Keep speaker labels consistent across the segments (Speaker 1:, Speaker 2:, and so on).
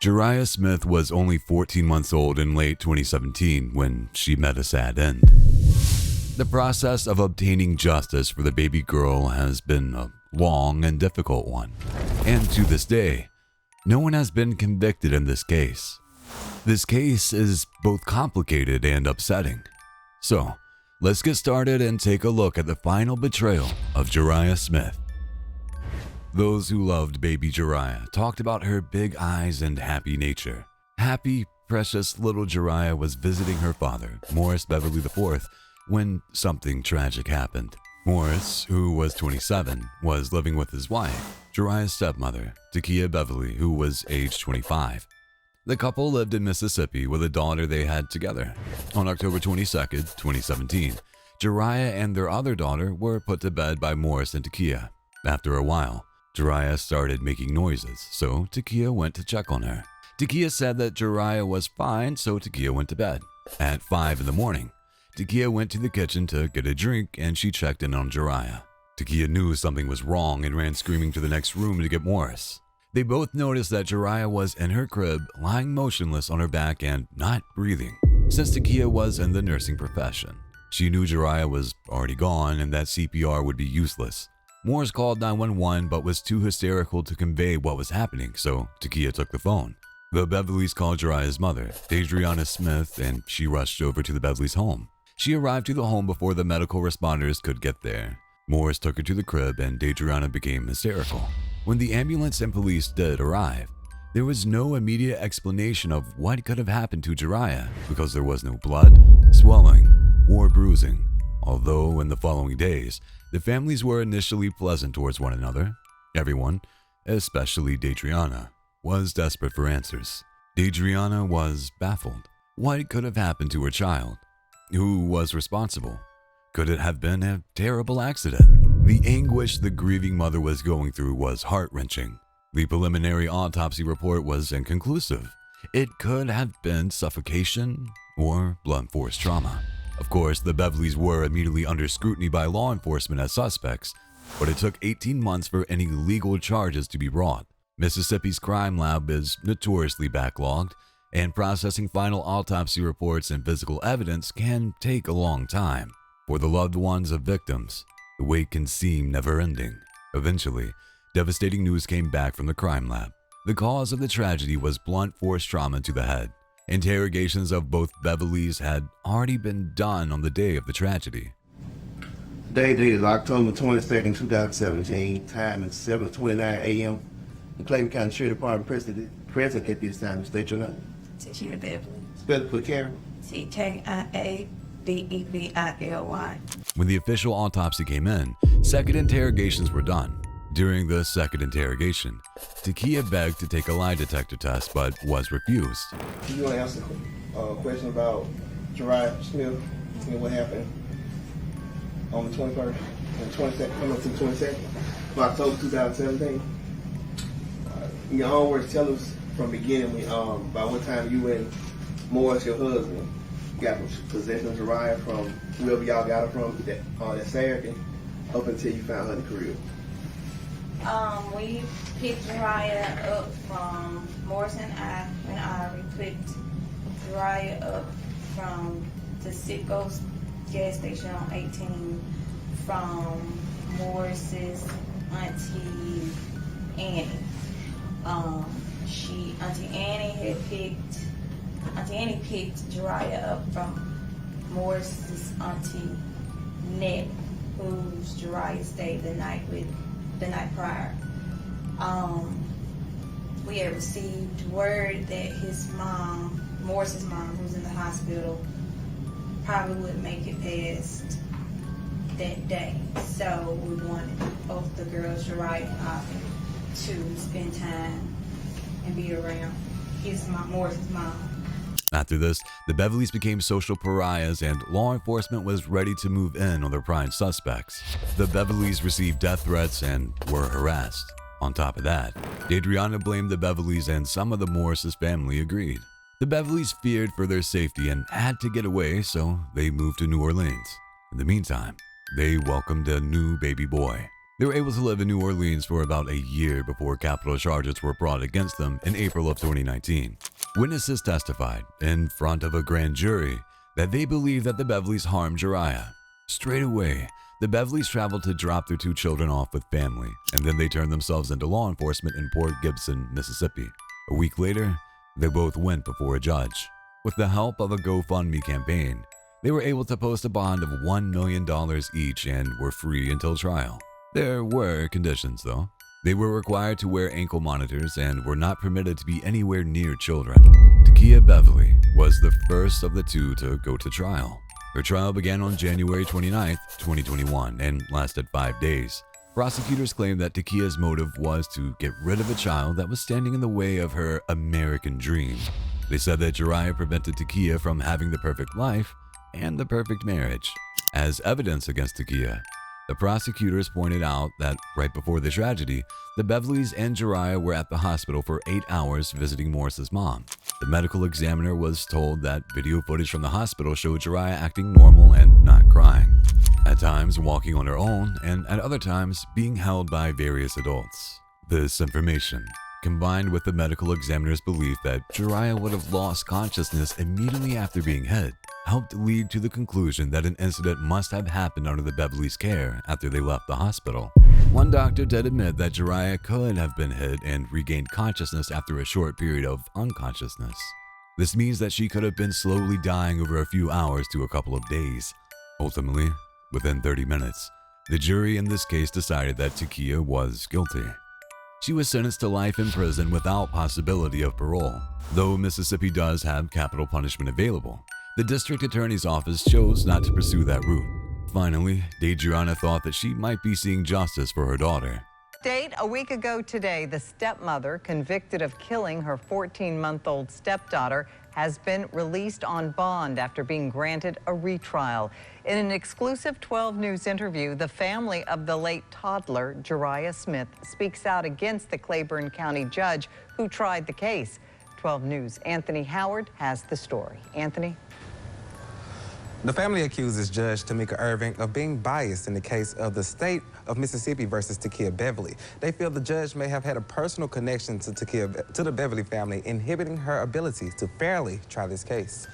Speaker 1: Jurayah Smith was only 14 months old in late 2017 when she met a sad end. The process of obtaining justice for the baby girl has been a long and difficult one, and to this day, no one has been convicted in this case. This case is both complicated and upsetting. So, let's get started and take a look at the final betrayal of Jurayah Smith. Those who loved baby Jariah talked about her big eyes and happy nature. Happy, precious little Jariah was visiting her father, Morris Bevily IV, when something tragic happened. Morris, who was 27, was living with his wife, Jariah's stepmother, Takia Bevily, who was age 25. The couple lived in Mississippi with a daughter they had together. On October 22, 2017, Jariah and their other daughter were put to bed by Morris and Takia. After a while, Jariah started making noises, so Takia went to check on her. Takia said that Jariah was fine, so Takia went to bed. At 5 in the morning, Takia went to the kitchen to get a drink and she checked in on Jariah. Takia knew something was wrong and ran screaming to the next room to get Morris. They both noticed that Jariah was in her crib, lying motionless on her back and not breathing. Since Takia was in the nursing profession, she knew Jariah was already gone and that CPR would be useless. Morris called 911 but was too hysterical to convey what was happening, so Takia took the phone. The Bevilys called Jariah's mother, Jurayah Smith, and she rushed over to the Bevilys' home. She arrived to the home before the medical responders could get there. Morris took her to the crib and Jariah became hysterical. When the ambulance and police did arrive, there was no immediate explanation of what could have happened to Jariah because there was no blood, swelling, or bruising. Although in the following days, the families were initially pleasant towards one another, everyone, especially Jariah, was desperate for answers. Jariah was baffled. What could have happened to her child? Who was responsible? Could it have been a terrible accident? The anguish the grieving mother was going through was heart-wrenching. The preliminary autopsy report was inconclusive. It could have been suffocation or blunt force trauma. Of course, the Bevilys were immediately under scrutiny by law enforcement as suspects, but it took 18 months for any legal charges to be brought. Mississippi's crime lab is notoriously backlogged, and processing final autopsy reports and physical evidence can take a long time. For the loved ones of victims, the wait can seem never-ending. Eventually, devastating news came back from the crime lab. The cause of the tragedy was blunt force trauma to the head. Interrogations of both Bevilys had already been done on the day of the tragedy.
Speaker 2: Date is October 22nd, 2017. Time is 7:29 a.m. The Clayton County Sheriff Department present at this time. State your name.
Speaker 3: Takia Bevily.
Speaker 2: Spell it for Karen.
Speaker 3: TKIABEVILY.
Speaker 1: When the official autopsy came in, second interrogations were done. During the second interrogation, Takia begged to take a lie detector test but was refused.
Speaker 2: Do you want to answer a question about Jurayah Smith and what happened on the 21st and 22nd, coming up to the 22nd of October 2017? In your own words, tell us from the beginning by what time you and Morris, your husband, got possession of Jariah from whoever y'all got her from that Saturday up until you found her in the crib.
Speaker 3: We picked Jariah up from Morris and I. We picked Jariah up from the Citgo's gas station on 18 from Morris's auntie Annie. Auntie Annie picked Jariah up from Morris's auntie Ned, who's Jariah stayed the night prior. We had received word that his mom, Morris's mom, who's in the hospital, probably wouldn't make it past that day. So we wanted both the girls, Jariah and Ivy, to spend time and be around his mom, Morris's mom.
Speaker 1: After this, the Bevilys became social pariahs and law enforcement was ready to move in on their prime suspects. The Bevilys received death threats and were harassed. On top of that, Jariah blamed the Bevilys and some of the Morris' family agreed. The Bevilys feared for their safety and had to get away, so they moved to New Orleans. In the meantime, they welcomed a new baby boy. They were able to live in New Orleans for about a year before capital charges were brought against them in April of 2019. Witnesses testified in front of a grand jury that they believe that the Bevilys harmed Jariah. Straight away, the Bevilys traveled to drop their 2 children off with family, and then they turned themselves into law enforcement in Port Gibson, Mississippi. A week later, they both went before a judge. With the help of a GoFundMe campaign, they were able to post a bond of $1 million each and were free until trial. There were conditions, though. They were required to wear ankle monitors and were not permitted to be anywhere near children. Takiyah Bevily was the first of the 2 to go to trial. Her trial began on January 29, 2021 and lasted 5 days. Prosecutors claimed that Takiyah's motive was to get rid of a child that was standing in the way of her American dream. They said that Jariah prevented Takiyah from having the perfect life and the perfect marriage. As evidence against Takiyah, the prosecutors pointed out that right before the tragedy, the Bevilys and Jariah were at the hospital for 8 hours visiting Morris's mom. The medical examiner was told that video footage from the hospital showed Jariah acting normal and not crying, at times walking on her own, and at other times being held by various adults. This information, combined with the medical examiner's belief that Jariah would have lost consciousness immediately after being hit, helped lead to the conclusion that an incident must have happened under the Bevilys' care after they left the hospital. One doctor did admit that Jariah could have been hit and regained consciousness after a short period of unconsciousness. This means that she could have been slowly dying over a few hours to a couple of days. Ultimately, within 30 minutes, the jury in this case decided that Takiyah was guilty. She was sentenced to life in prison without possibility of parole. Though Mississippi does have capital punishment available, the district attorney's office chose not to pursue that route. Finally, Jariah thought that she might be seeing justice for her daughter.
Speaker 4: Date a week ago today, the stepmother convicted of killing her 14-month-old stepdaughter has been released on bond after being granted a retrial. In an exclusive 12 News interview, the family of the late toddler, Jurayah Smith, speaks out against the Claiborne County judge who tried the case. 12 News' Anthony Howard has the story. Anthony?
Speaker 5: The family accuses Judge Tamika Irving of being biased in the case of the state of Mississippi versus Takiyah Bevily. They feel the judge may have had a personal connection to the Bevily family, inhibiting her ability to fairly try this case.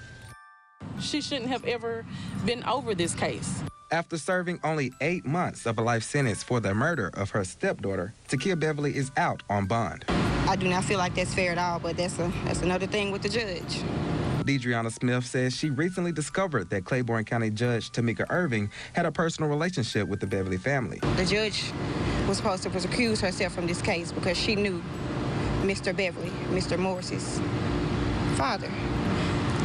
Speaker 6: She shouldn't have ever been over this case.
Speaker 5: After serving only 8 months of a life sentence for the murder of her stepdaughter, Takiyah Bevily is out on bond.
Speaker 7: I do not feel like that's fair at all, but that's another thing with the judge.
Speaker 5: Jurayah Smith says she recently discovered that Claiborne County Judge Tamika Irving had a personal relationship with the Bevily family.
Speaker 7: The judge was supposed to recuse herself from this case because she knew Mr. Bevily, Mr. Morris's father.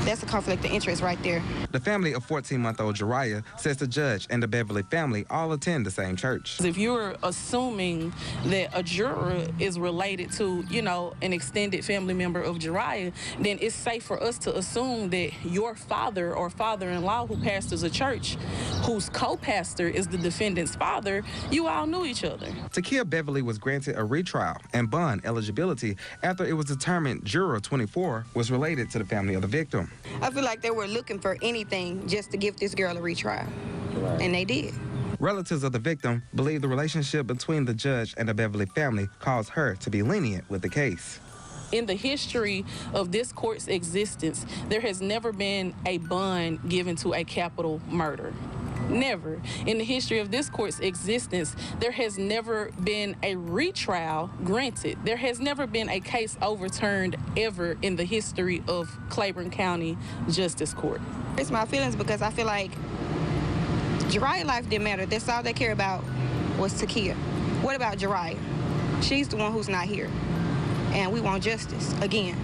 Speaker 7: That's a conflict of interest right there.
Speaker 5: The family of 14-month-old Jariah says the judge and the Bevily family all attend the same church.
Speaker 6: If you're assuming that a juror is related to, an extended family member of Jariah, then it's safe for us to assume that your father or father-in-law who pastors a church, whose co-pastor is the defendant's father, you all knew each other.
Speaker 5: Takiyah Bevily was granted a retrial and bond eligibility after it was determined Juror 24 was related to the family of the victim.
Speaker 7: I feel like they were looking for anything just to give this girl a retrial, and they did.
Speaker 5: Relatives of the victim believe the relationship between the judge and the Bevily family caused her to be lenient with the case.
Speaker 6: In the history of this court's existence, there has never been a bond given to a capital murder. Never. In the history of this court's existence, there has never been a retrial granted. There has never been a case overturned ever in the history of Claiborne County Justice Court.
Speaker 7: It's my feelings because I feel like Jariah's life didn't matter. That's all they care about was Takiyah. What about Jariah? She's the one who's not here, and we want justice again.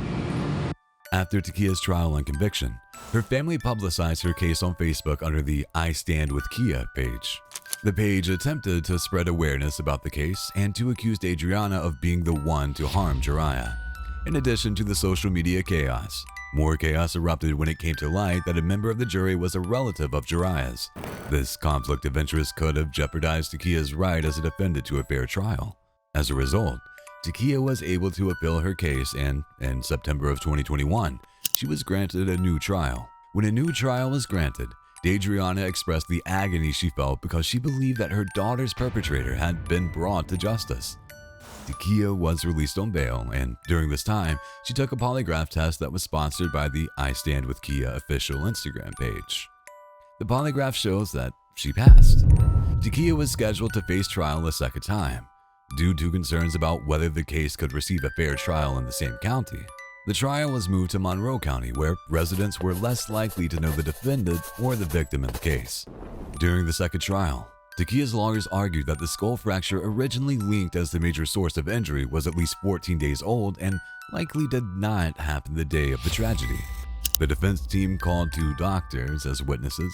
Speaker 1: After Takiyah's trial and conviction, her family publicized her case on Facebook under the I Stand With Kiyah page. The page attempted to spread awareness about the case and to accuse Jariah of being the one to harm Jariah. In addition to the social media chaos, more chaos erupted when it came to light that a member of the jury was a relative of Jariah's. This conflict of interest could have jeopardized Takiyah's right as a defendant to a fair trial. As a result, Takiyah was able to appeal her case and, in September of 2021, she was granted a new trial. When a new trial was granted, Jariah expressed the agony she felt because she believed that her daughter's perpetrator had been brought to justice. Takia was released on bail, and during this time, she took a polygraph test that was sponsored by the I Stand With Kia official Instagram page. The polygraph shows that she passed. Takia was scheduled to face trial a second time, due to concerns about whether the case could receive a fair trial in the same county. The trial was moved to Monroe County, where residents were less likely to know the defendant or the victim in the case. During the second trial, Takia's lawyers argued that the skull fracture originally linked as the major source of injury was at least 14 days old and likely did not happen the day of the tragedy. The defense team called 2 doctors as witnesses,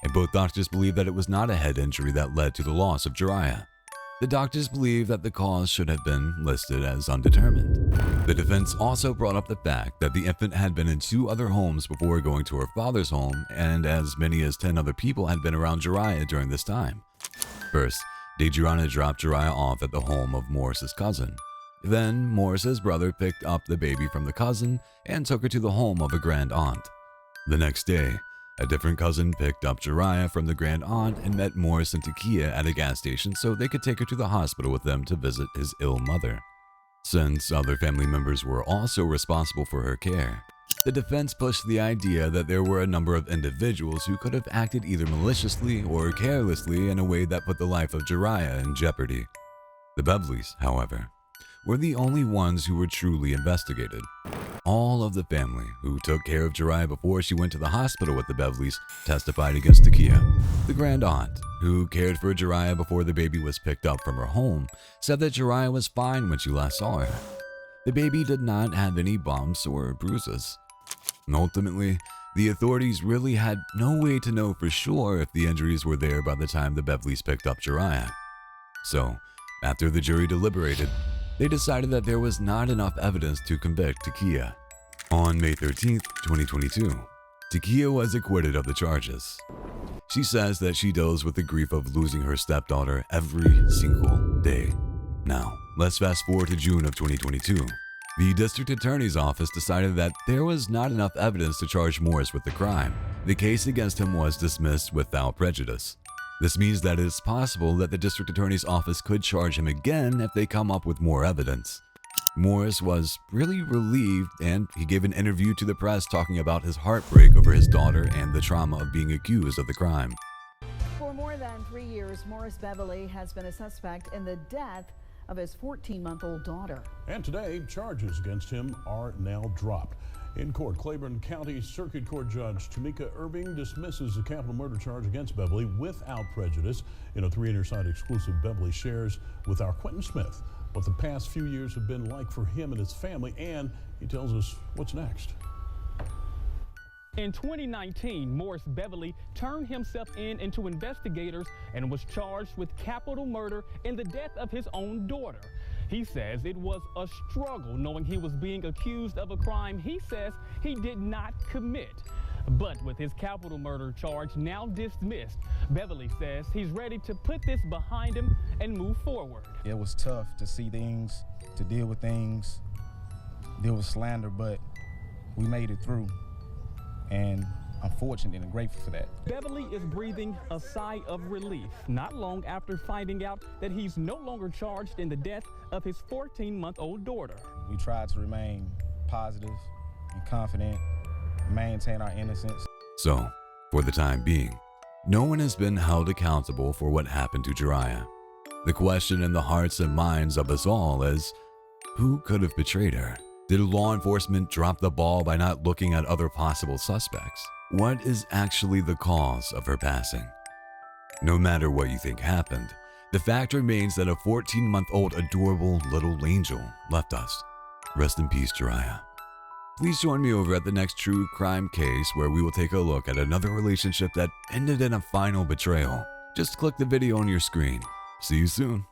Speaker 1: and both doctors believed that it was not a head injury that led to the loss of Jariah. The doctors believe that the cause should have been listed as undetermined. The defense also brought up the fact that the infant had been in 2 other homes before going to her father's home, and as many as 10 other people had been around Jariah during this time. First, Jariah dropped Jariah off at the home of Morris's cousin. Then, Morris's brother picked up the baby from the cousin and took her to the home of a grand aunt. The next day, a different cousin picked up Jariah from the grand aunt and met Morris and Takia at a gas station so they could take her to the hospital with them to visit his ill mother. Since other family members were also responsible for her care, the defense pushed the idea that there were a number of individuals who could have acted either maliciously or carelessly in a way that put the life of Jariah in jeopardy. The Bevilys, however, were the only ones who were truly investigated. All of the family who took care of Jariah before she went to the hospital with the Bevilys testified against Takia. The grand aunt, who cared for Jariah before the baby was picked up from her home, said that Jariah was fine when she last saw her. The baby did not have any bumps or bruises. Ultimately, the authorities really had no way to know for sure if the injuries were there by the time the Bevilys picked up Jariah. So, after the jury deliberated, they decided that there was not enough evidence to convict Takia. On May 13, 2022, Takia was acquitted of the charges. She says that she deals with the grief of losing her stepdaughter every single day. Now, let's fast forward to June of 2022. The district attorney's office decided that there was not enough evidence to charge Morris with the crime. The case against him was dismissed without prejudice. This means that it is possible that the district attorney's office could charge him again if they come up with more evidence. Morris was really relieved, and he gave an interview to the press talking about his heartbreak over his daughter and the trauma of being accused of the crime.
Speaker 8: For more than 3 years, Morris Bevily has been a suspect in the death of his 14-month-old daughter.
Speaker 9: And today, charges against him are now dropped. In court, Claiborne County Circuit Court Judge Tamika Irving dismisses the capital murder charge against Bevily without prejudice. In a 3 Inner Sight exclusive, Bevily shares with our Quentin Smith what the past few years have been like for him and his family, and he tells us what's next.
Speaker 10: In 2019, Morris Bevily turned himself into investigators and was charged with capital murder in the death of his own daughter. He says it was a struggle knowing he was being accused of a crime he says he did not commit. But with his capital murder charge now dismissed, Bevily says he's ready to put this behind him and move forward.
Speaker 11: It was tough to see things, to deal with things, deal with slander, but we made it through. And I'm fortunate and grateful for that.
Speaker 10: Bevily is breathing a sigh of relief not long after finding out that he's no longer charged in the death of his 14-month-old daughter.
Speaker 11: We tried to remain positive and confident, maintain our innocence.
Speaker 1: So, for the time being, no one has been held accountable for what happened to Jariah. The question in the hearts and minds of us all is, who could have betrayed her? Did law enforcement drop the ball by not looking at other possible suspects? What is actually the cause of her passing? No matter what you think happened, the fact remains that a 14-month-old adorable little angel left us. Rest in peace, Jariah. Please join me over at the next true crime case where we will take a look at another relationship that ended in a final betrayal. Just click the video on your screen. See you soon.